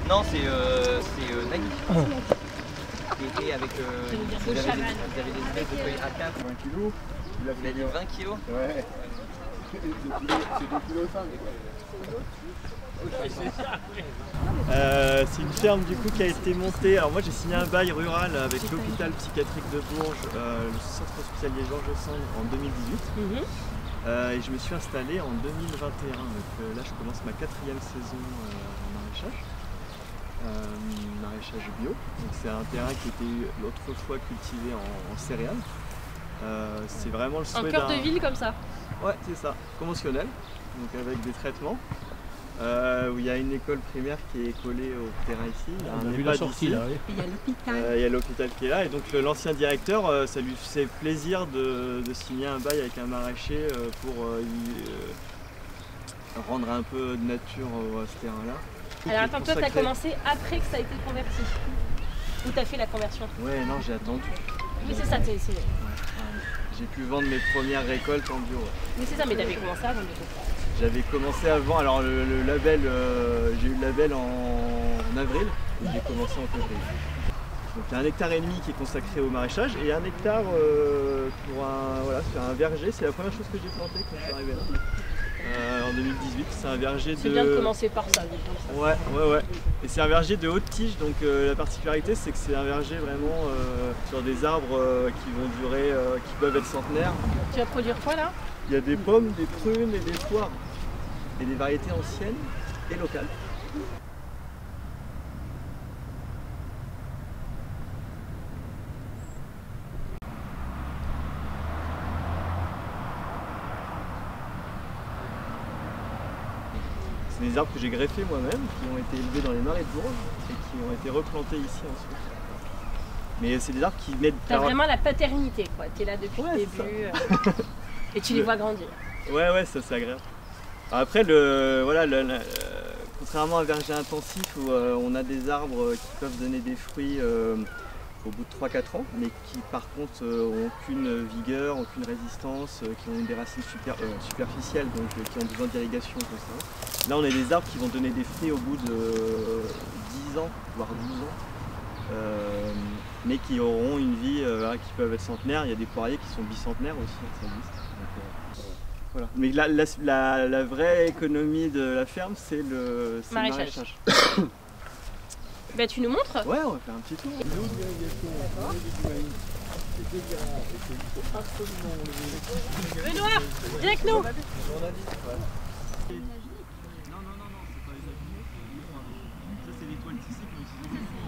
Non, c'est Nagui. Qui était avec. Ils avaient des espèces de feuilles A4. 20 kilos. Il a dit 20 kilos. Ouais. C'est 2,5 kg. C'est une ferme du coup qui a été montée. Alors moi j'ai signé un bail rural avec l'hôpital psychiatrique de Bourges, le centre hospitalier Georges Sand en 2018. Et je me suis installé en 2021. Donc là je commence ma 4e saison en maraîchage. Maraîchage bio. C'est un terrain qui était autrefois cultivé en céréales. C'est vraiment le souhait en cœur de ville comme ça. Ouais, c'est ça, conventionnel, donc avec des traitements. Où il y a une école primaire qui est collée au terrain ici. Il y a un EHPAD ici. Là, oui. Il y a l'hôpital. Il y a l'hôpital qui est là. Et donc l'ancien directeur, ça lui fait plaisir de signer un bail avec un maraîcher pour rendre un peu de nature à ce terrain-là. Alors attends, toi t'as commencé après que ça a été converti. Ou t'as fait la conversion? Ouais, non, j'ai attendu. Oui, c'est ça, J'ai pu vendre mes premières récoltes en bio. Oui, c'est ça, mais t'avais commencé avant du coup. J'avais commencé avant, alors le label, j'ai eu le label en avril et j'ai commencé en février. Donc il y a 1,5 hectare qui est consacré au maraîchage et 1 hectare pour faire un verger. C'est la première chose que j'ai plantée quand je suis arrivé là. En 2018, c'est un verger de... C'est bien de commencer par ça. Ouais. Et c'est un verger de haute tige, donc la particularité c'est que c'est un verger vraiment sur des arbres qui vont durer, qui peuvent être centenaires. Tu vas produire quoi là? Il y a des pommes, des prunes et des poires. Et des variétés anciennes et locales. C'est des arbres que j'ai greffés moi-même, qui ont été élevés dans les marais de Bourges et qui ont été replantés ici ensuite. Mais c'est des arbres qui mettent... T'as vraiment la paternité quoi, t'es là depuis le début et tu les vois grandir. Ouais, ça c'est agréable. Après, contrairement à un verger intensif où on a des arbres qui peuvent donner des fruits au bout de 3-4 ans, mais qui par contre n'ont aucune vigueur, aucune résistance, qui ont des racines superficielles, donc qui ont besoin d'irrigation, tout ça. Là on a des arbres qui vont donner des fruits au bout de 10 ans, voire 12 ans, mais qui auront une vie, qui peuvent être centenaires. Il y a des poiriers qui sont bicentenaires aussi, ça existe. Donc, voilà. Mais la vraie économie de la ferme, c'est le maraîchage. Bah tu nous montres? Ouais, on va faire un petit tour. Benoît, viens avec nous. Non, c'est pas les ça c'est l'étoile tissée qu'on utilise en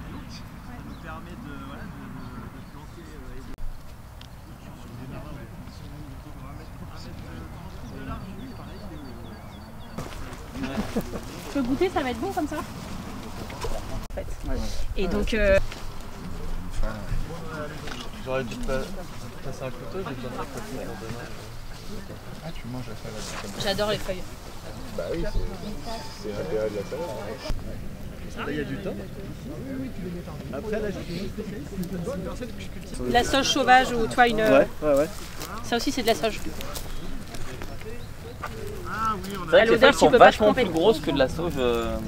bio. Ça nous permet de planter Tu peux goûter, ça va être bon comme ça? En fait. Et donc... J'aurais dû passer un couteau, j'ai besoin d'un couteau pour demain. Ah, tu manges la salade. J'adore les feuilles. Bah oui, c'est l'intérêt de la salade. Là il y a du thym. Après là j'ai La sauge sauvage ou toi une... Ouais. Ça aussi c'est de la sauge. C'est vrai que les feuilles sont vachement plus grosses que de la sauge.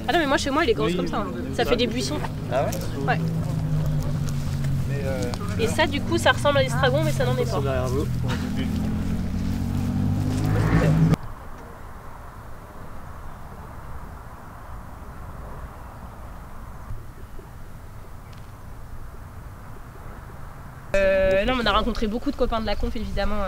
Ah non mais moi chez moi il est grosse comme ça. Hein. Ça fait des buissons. Ah ouais? Ouais. Et ça du coup ça ressemble à l'estragon mais ça n'en est pas. derrière vous. Non mais on a rencontré beaucoup de copains de la conf évidemment.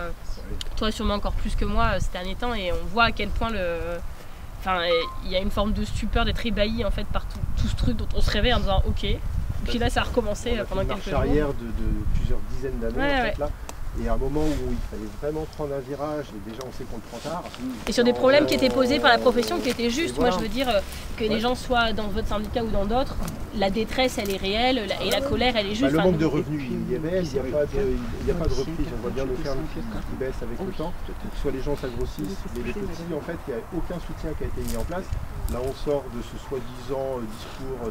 Toi sûrement encore plus que moi ces derniers temps et on voit à quel point il y a une forme de stupeur d'être ébahi en fait par tout ce truc dont on se réveille en disant ok. Et puis là ça a recommencé pendant quelques jours. Une marche arrière de plusieurs dizaines d'années Ouais, en fait, là. Et à un moment où il fallait vraiment prendre un virage, et déjà on sait qu'on le prend tard. Et sur des problèmes qui étaient posés par la profession qui étaient justes, moi je veux dire que les gens soient dans votre syndicat ou dans d'autres, la détresse elle est réelle et la colère elle est juste. Le manque de revenus il est réel, il n'y a pas de reprise, on voit bien nos fermes qui baissent avec le temps, soit les gens s'agrossissent, mais les petits en fait il n'y a aucun soutien qui a été mis en place. Là, on sort de ce soi-disant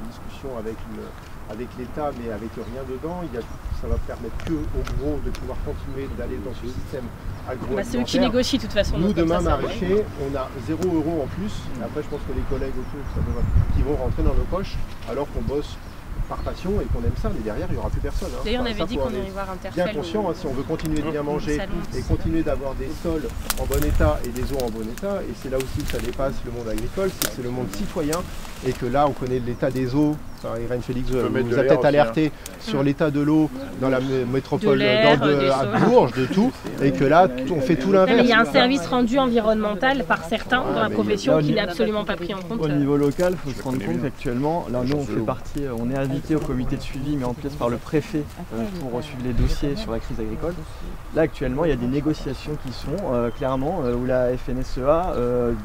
discussion avec l'État, mais avec rien dedans. Ça va permettre aux gros de pouvoir continuer d'aller dans ce système agroalimentaire. C'est eux qui négocient de toute façon. Nous, demain, maraîchers, on a 0 € en plus. Et après, je pense que les collègues autour qui vont rentrer dans nos poches, alors qu'on bosse par passion et qu'on aime ça, mais derrière, il n'y aura plus personne. Hein. D'ailleurs, on avait dit qu'on allait voir Interfell. Bien conscient, si on veut continuer de bien manger et continuer d'avoir des sols en bon état et des eaux en bon état, et c'est là aussi que ça dépasse le monde agricole, c'est le monde citoyen, et que là, on connaît l'état des eaux. Enfin, Irène Félix vous a peut-être alerté sur l'état de l'eau dans la métropole à Bourges, de tout, et que là, on fait tout l'inverse. Il y a un service rendu environnemental par certains dans la profession qui n'est absolument pas pris en compte. Au niveau local, il faut se rendre compte qu'actuellement, là, nous, on fait partie, on est invité au comité de suivi mis en place par le préfet pour suivre les dossiers sur la crise agricole. Là, actuellement, il y a des négociations qui sont clairement où la FNSEA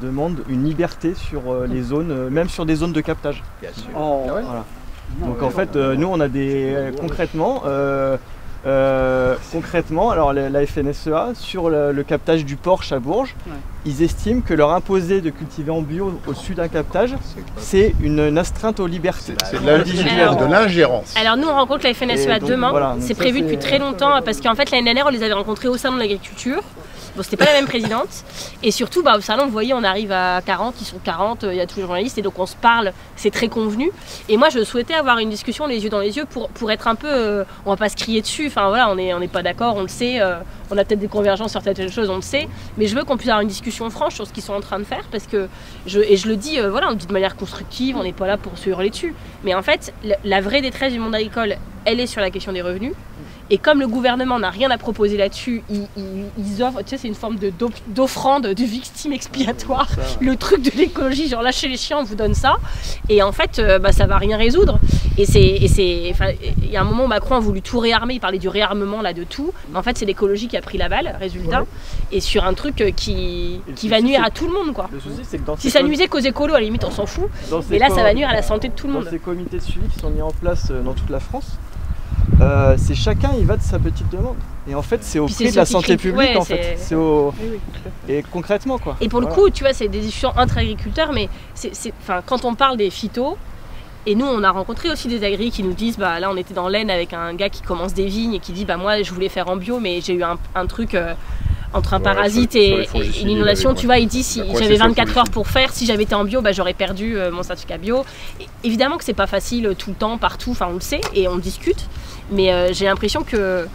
demande une liberté sur les zones, même sur des zones de captage. Bien sûr. Voilà. Donc en fait, nous on a des concrètement, alors la FNSEA sur le captage du porche à Bourges, ils estiment que leur imposer de cultiver en bio au-dessus d'un captage, c'est une astreinte aux libertés. C'est de l'ingérence. Alors nous on rencontre la FNSEA demain, voilà, c'est prévu depuis très longtemps parce qu'en fait l'année dernière on les avait rencontrés au salon de l'agriculture. Bon, c'était pas la même présidente. Et surtout, au salon, vous voyez, on arrive à 40, ils sont 40, il y a tous les journalistes, et donc on se parle, c'est très convenu. Et moi, je souhaitais avoir une discussion les yeux dans les yeux pour être un peu... on va pas se crier dessus, enfin voilà, on n'est pas d'accord, on le sait, on a peut-être des convergences sur certaines choses, on le sait. Mais je veux qu'on puisse avoir une discussion franche sur ce qu'ils sont en train de faire, parce que, je le dis, voilà, on le dit de manière constructive, on n'est pas là pour se hurler dessus. Mais en fait, la vraie détresse du monde agricole, elle est sur la question des revenus. Et comme le gouvernement n'a rien à proposer là-dessus, ils offrent, tu sais, c'est une forme d'offrande, de victime expiatoire, le truc de l'écologie, genre lâchez les chiens, on vous donne ça. Et en fait, ça va rien résoudre. Et il y a un moment où Macron a voulu tout réarmer, il parlait du réarmement là de tout. Mais en fait, c'est l'écologie qui a pris la balle, résultat. Et sur un truc qui va nuire à tout le monde, quoi. Le souci, c'est que si ça nuisait qu'aux écolos, à la limite, on s'en fout. Mais là, ça va nuire à la santé de tout le monde. Dans ces comités de suivi qui sont mis en place dans toute la France, c'est chacun il va de sa petite demande et en fait c'est au prix de la santé publique en fait, c'est au... et concrètement quoi. Et pour le coup tu vois c'est des discussions entre agriculteurs mais quand on parle des phytos et nous on a rencontré aussi des agris qui nous disent là on était dans l'Aisne avec un gars qui commence des vignes et qui dit moi je voulais faire en bio mais j'ai eu un truc entre un parasite et une inondation, tu vois, il dit si j'avais 24 heures pour faire, si j'avais été en bio, j'aurais perdu mon certificat bio. Et évidemment que c'est pas facile tout le temps, partout, enfin on le sait et on discute, mais j'ai l'impression que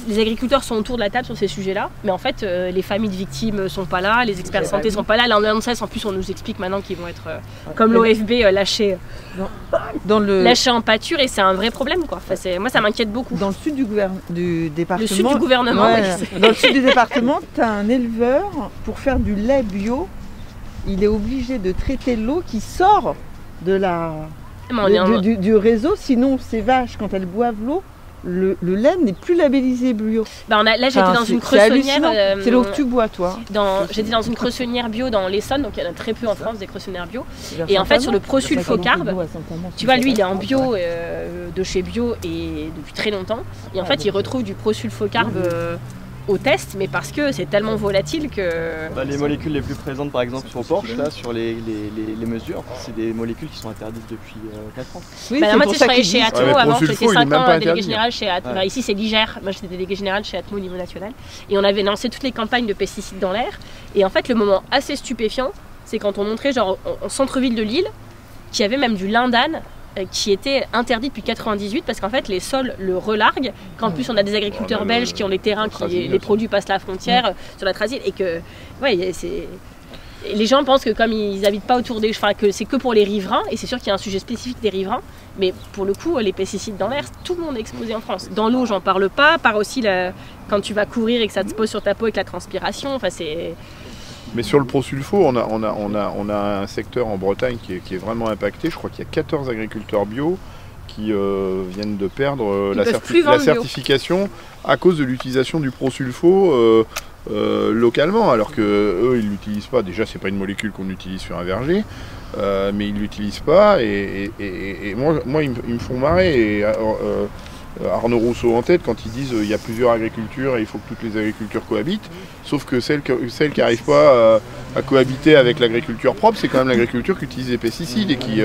les agriculteurs sont autour de la table sur ces sujets-là, mais en fait les familles de victimes sont pas là, les experts santé sont pas là, l'ANSES en plus on nous explique maintenant qu'ils vont être comme l'OFB lâchés en pâture et c'est un vrai problème quoi. Moi ça m'inquiète beaucoup. Dans le sud du département. Le sud du gouvernement. Dans le sud du département, tu as un éleveur pour faire du lait bio, il est obligé de traiter l'eau qui sort de du réseau, sinon ces vaches quand elles boivent l'eau. Le lait n'est plus labellisé bio. Là j'étais dans une cressonnière. C'est l'eau que tu bois toi. J'étais dans une cressonnière bio dans l'Essonne, donc il y en a très peu en France des cressonnières bio. Et en fait sur le prosulfocarbe, tu vois lui il est en bio de chez bio et depuis très longtemps. Et en fait il retrouve du prosulfocarbe au test, mais parce que c'est tellement volatile que... les molécules les plus présentes par exemple sur porche, là, sur les mesures, c'est des molécules qui sont interdites depuis 4 ans. Oui, moi je travaillais chez Atmo avant, j'étais 5 ans délégué général chez Atmo. Ici c'est l'IGER, moi j'étais délégué général chez Atmo au niveau national. Et on avait lancé toutes les campagnes de pesticides dans l'air. Et en fait le moment assez stupéfiant, c'est quand on montrait genre en centre-ville de Lille, qu'il y avait même du lindane qui était interdit depuis 98 parce qu'en fait les sols le relarguent, qu'en plus on a des agriculteurs belges qui ont les terrains, les produits passent la frontière sur la Trasile et que les gens pensent que comme ils habitent pas autour des que c'est que pour les riverains et c'est sûr qu'il y a un sujet spécifique des riverains mais pour le coup les pesticides dans l'air tout le monde est exposé en France. Dans l'eau j'en parle pas, par aussi quand tu vas courir et que ça te pose sur ta peau avec la transpiration, c'est... Mais sur le prosulfo, on a un secteur en Bretagne qui est vraiment impacté. Je crois qu'il y a 14 agriculteurs bio qui viennent de perdre la certification à cause de l'utilisation du prosulfo localement, alors qu'eux ils ne l'utilisent pas. Déjà c'est pas une molécule qu'on utilise sur un verger, mais ils ne l'utilisent pas et moi ils me font marrer. Arnaud Rousseau en tête quand ils disent il y a plusieurs agricultures et il faut que toutes les agricultures cohabitent, sauf que celles qui n'arrivent pas à cohabiter avec l'agriculture propre, c'est quand même l'agriculture qui utilise des pesticides et qui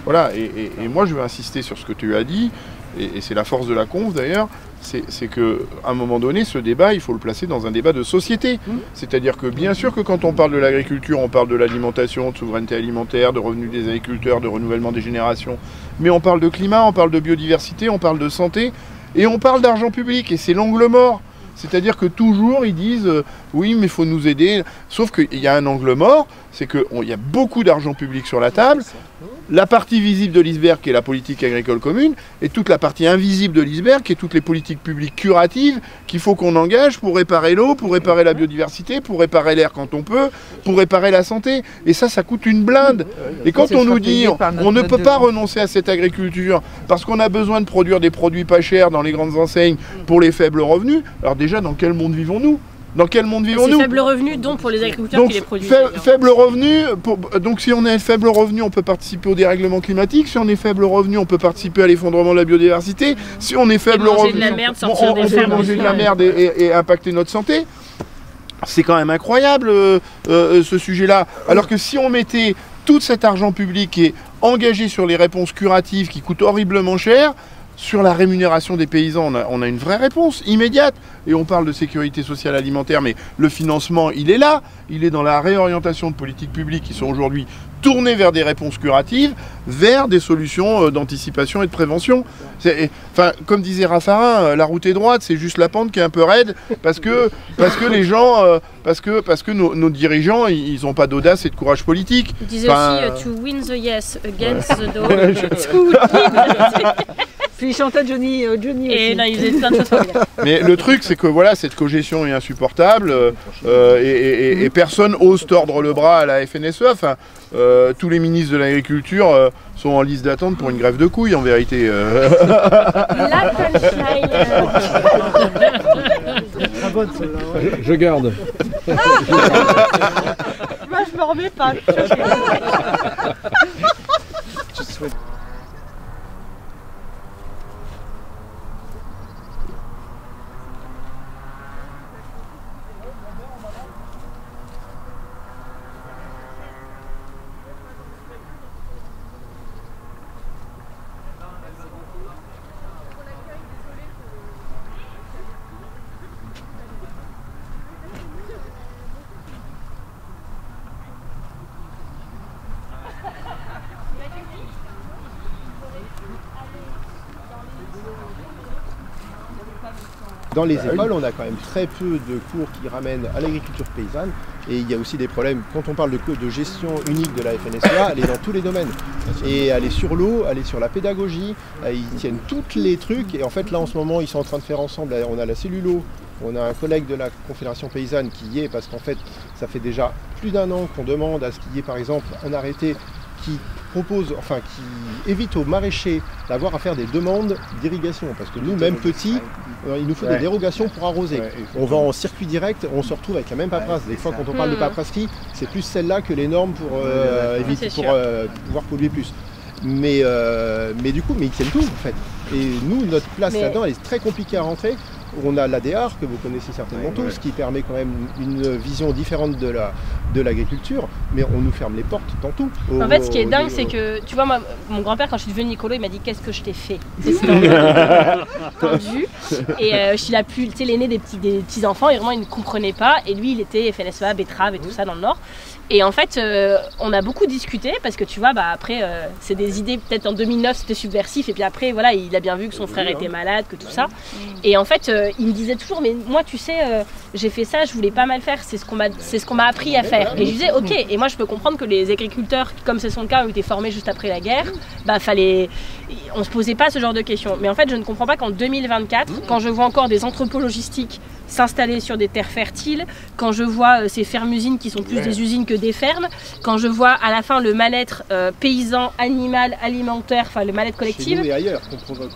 voilà. Et moi je veux insister sur ce que tu as dit, et c'est la force de la conf d'ailleurs, c'est qu'à un moment donné, ce débat, il faut le placer dans un débat de société. C'est-à-dire que bien sûr que quand on parle de l'agriculture, on parle de l'alimentation, de souveraineté alimentaire, de revenus des agriculteurs, de renouvellement des générations, mais on parle de climat, on parle de biodiversité, on parle de santé, et on parle d'argent public, et c'est l'angle mort. C'est-à-dire que toujours ils disent oui mais il faut nous aider, sauf qu'il y a un angle mort, c'est qu'il y a beaucoup d'argent public sur la table, la partie visible de l'iceberg qui est la politique agricole commune, et toute la partie invisible de l'iceberg qui est toutes les politiques publiques curatives qu'il faut qu'on engage pour réparer l'eau, pour réparer la biodiversité, pour réparer l'air quand on peut, pour réparer la santé, et ça coûte une blinde. Et quand on nous dit on ne peut pas renoncer à cette agriculture parce qu'on a besoin de produire des produits pas chers dans les grandes enseignes pour les faibles revenus, alors déjà dans quel monde vivons-nous ? Dans quel monde vivons-nous ? C'est faible revenu, donc pour les agriculteurs qui les produisent. Faible revenu, donc si on est faible revenu, on peut participer au dérèglement climatique. Si on est faible revenu, on peut participer à l'effondrement de la biodiversité. Si on est faible revenu, on peut manger de la merde et impacter notre santé. C'est quand même incroyable ce sujet-là. Alors que si on mettait tout cet argent public qui est engagé sur les réponses curatives qui coûtent horriblement cher, sur la rémunération des paysans, on a une vraie réponse immédiate. Et on parle de sécurité sociale alimentaire, mais le financement, il est là. Il est dans la réorientation de politiques publiques qui sont aujourd'hui tournées vers des réponses curatives, vers des solutions d'anticipation et de prévention. Enfin, comme disait Raffarin, la route est droite, c'est juste la pente qui est un peu raide, parce que les gens, parce que nos dirigeants, ils n'ont pas d'audace et de courage politique. Il disait aussi to win the yes against the no. Puis il chantait Johnny aussi. Et là, il faisait plein de choses. Mais le truc, c'est que voilà, cette cogestion est insupportable et personne ose tordre le bras à la FNSEA. Enfin, tous les ministres de l'Agriculture sont en liste d'attente pour une grève de couilles, en vérité. La punchline. Très bonne celle-là. Ouais. Je garde. Moi, je me remets pas. Je souhaite... Dans les écoles, on a quand même très peu de cours qui ramènent à l'agriculture paysanne, et il y a aussi des problèmes. Quand on parle de gestion unique de la FNSEA, elle est dans tous les domaines. Et elle est sur l'eau, elle est sur la pédagogie, ils tiennent tous les trucs, et en fait là en ce moment ils sont en train de faire ensemble, on a la cellulo, on a un collègue de la Confédération paysanne qui y est, parce qu'en fait ça fait déjà plus d'1 an qu'on demande à ce qu'il y ait par exemple un arrêté qui propose, enfin qui évite aux maraîchers d'avoir à faire des demandes d'irrigation, parce que nous, même petits, il nous faut des dérogations pour arroser. On va en circuit direct, on se retrouve avec la même paperasse. Des fois, quand on parle de paperasserie, c'est plus celle-là que les normes pour éviter, pour pouvoir polluer plus. Mais du coup, ils tiennent tout en fait. Et nous, notre place là-dedans, elle est très compliquée à rentrer. On a l'ADR, que vous connaissez certainement tous, qui permet quand même une vision différente de l'agriculture, mais on nous ferme les portes dans tout. En fait, ce qui est dingue, c'est que, tu vois, moi, mon grand-père, quand je suis devenue Nicolo, il m'a dit « Qu'est-ce que je t'ai fait ?» tendu. Et je suis la plus, tu sais, l'aîné des petits-enfants, et vraiment, il ne comprenait pas. Et lui, il était FNSEA, betterave et tout ça dans le Nord. Et en fait, on a beaucoup discuté parce que tu vois, après, c'est des idées, peut-être en 2009 c'était subversif, et puis après, voilà, il a bien vu que son frère était malade, que tout ça. Et en fait, il me disait toujours, mais moi, tu sais, j'ai fait ça, je voulais pas mal faire, c'est ce qu'on m'a appris à faire. Et je disais, ok, et moi je peux comprendre que les agriculteurs, comme c'est son cas, ont été formés juste après la guerre, on se posait pas ce genre de questions. Mais en fait, je ne comprends pas qu'en 2024, quand je vois encore des entrepôts logistiques s'installer sur des terres fertiles, quand je vois ces fermes-usines qui sont plus des usines que des fermes, quand je vois à la fin le mal-être paysan, animal, alimentaire, enfin le mal-être collectif. Chez nous et ailleurs,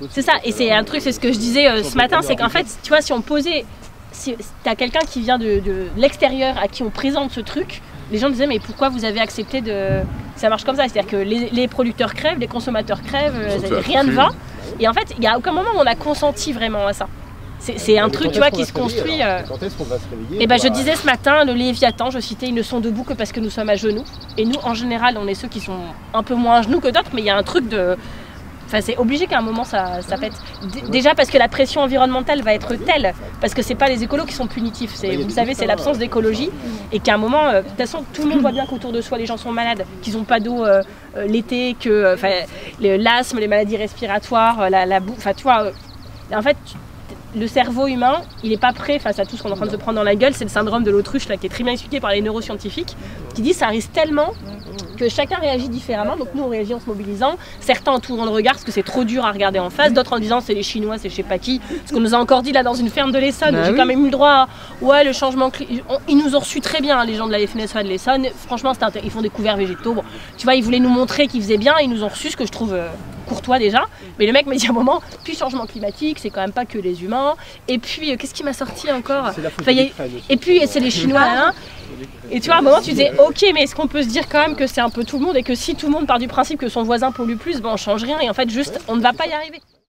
c'est ça, et c'est un truc, c'est ce que je disais ce matin, c'est qu'en fait, tu vois, si on posait, si t'as quelqu'un qui vient de l'extérieur à qui on présente ce truc, les gens disaient mais pourquoi vous avez accepté de... Ça marche comme ça, c'est-à-dire que les producteurs crèvent, les consommateurs crèvent, rien ne va. Et en fait, il n'y a aucun moment où on a consenti vraiment à ça. C'est un truc, tu vois, qui se construit. Quand est-ce qu'on va se réveiller? Et ben, je disais ce matin, le Léviathan, je citais, ils ne sont debout que parce que nous sommes à genoux. Et nous, en général, on est ceux qui sont un peu moins à genoux que d'autres, mais il y a un truc de... Enfin, c'est obligé qu'à un moment ça pète. Déjà parce que la pression environnementale va être telle, parce que c'est pas les écolos qui sont punitifs, vous savez, c'est l'absence d'écologie, et qu'à un moment, de toute façon, tout le monde voit bien qu'autour de soi les gens sont malades, qu'ils n'ont pas d'eau l'été, que l'asthme, les maladies respiratoires, la boue, enfin tu vois, en fait. Le cerveau humain, il n'est pas prêt face à tout ce qu'on est en train de se prendre dans la gueule. C'est le syndrome de l'autruche là, qui est très bien expliqué par les neuroscientifiques, qui dit que ça risque tellement que chacun réagit différemment. Donc nous, on réagit en se mobilisant. Certains en tournant le regard parce que c'est trop dur à regarder en face. D'autres en disant c'est les Chinois, c'est je sais pas qui. Ce qu'on nous a encore dit là dans une ferme de l'Essonne. J'ai quand même eu le droit à... Ouais, le changement climatique. Ils nous ont reçus très bien, hein, les gens de la FNSEA de l'Essonne. Franchement, ils font des couverts végétaux. Bon, tu vois, ils voulaient nous montrer qu'ils faisaient bien. Ils nous ont reçus, ce que je trouve... courtois déjà, mais le mec m'a dit à un moment, puis changement climatique, c'est quand même pas que les humains, et puis qu'est-ce qui m'a sorti encore, et puis c'est les Chinois là, et tu vois à un moment tu disais ok, mais est-ce qu'on peut se dire quand même que c'est un peu tout le monde, et que si tout le monde part du principe que son voisin pollue plus, ben on change rien, et en fait juste on ne va pas y arriver.